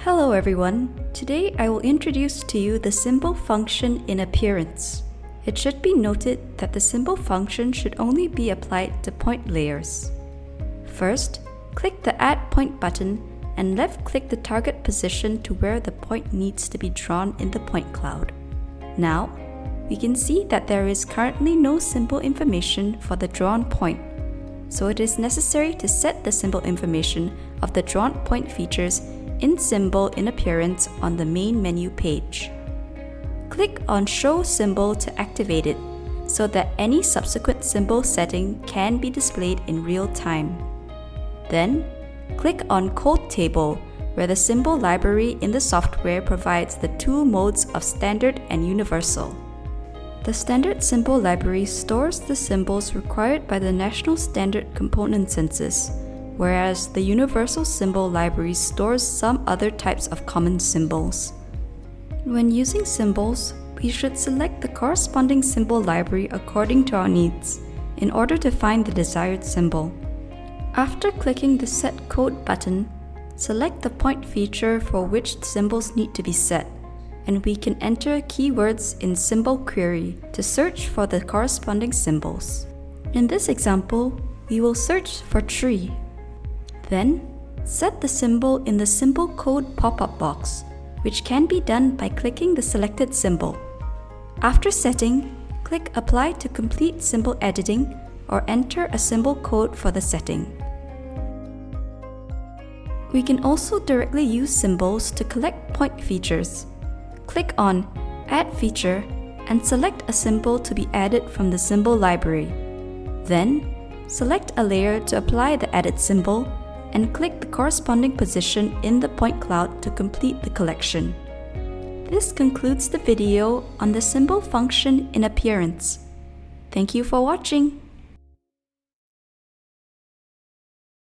Hello everyone, today I will introduce to you the symbol function in appearance. It should be noted that the symbol function should only be applied to point layers. First, click the Add Point button and left-click the target position to where the point needs to be drawn in the point cloud. Now, we can see that there is currently no symbol information for the drawn point, so it is necessary to set the symbol information of the drawn point features in Symbol in Appearance on the main menu page. Click on Show Symbol to activate it so that any subsequent symbol setting can be displayed in real time. Then, click on Code Table, where the symbol library in the software provides the two modes of Standard and Universal. The Standard Symbol Library stores the symbols required by the National Standard Component Census, whereas the Universal Symbol Library stores some other types of common symbols. When using symbols, we should select the corresponding symbol library according to our needs in order to find the desired symbol. After clicking the Set Code button, select the point feature for which symbols need to be set, and we can enter keywords in Symbol Query to search for the corresponding symbols. In this example, we will search for tree. Then, set the symbol in the Symbol Code pop-up box, which can be done by clicking the selected symbol. After setting, click Apply to complete symbol editing or enter a symbol code for the setting. We can also directly use symbols to collect point features. Click on Add Feature and select a symbol to be added from the symbol library. Then, select a layer to apply the added symbol and click the corresponding position in the point cloud to complete the collection. This concludes the video on the symbol function in appearance. Thank you for watching.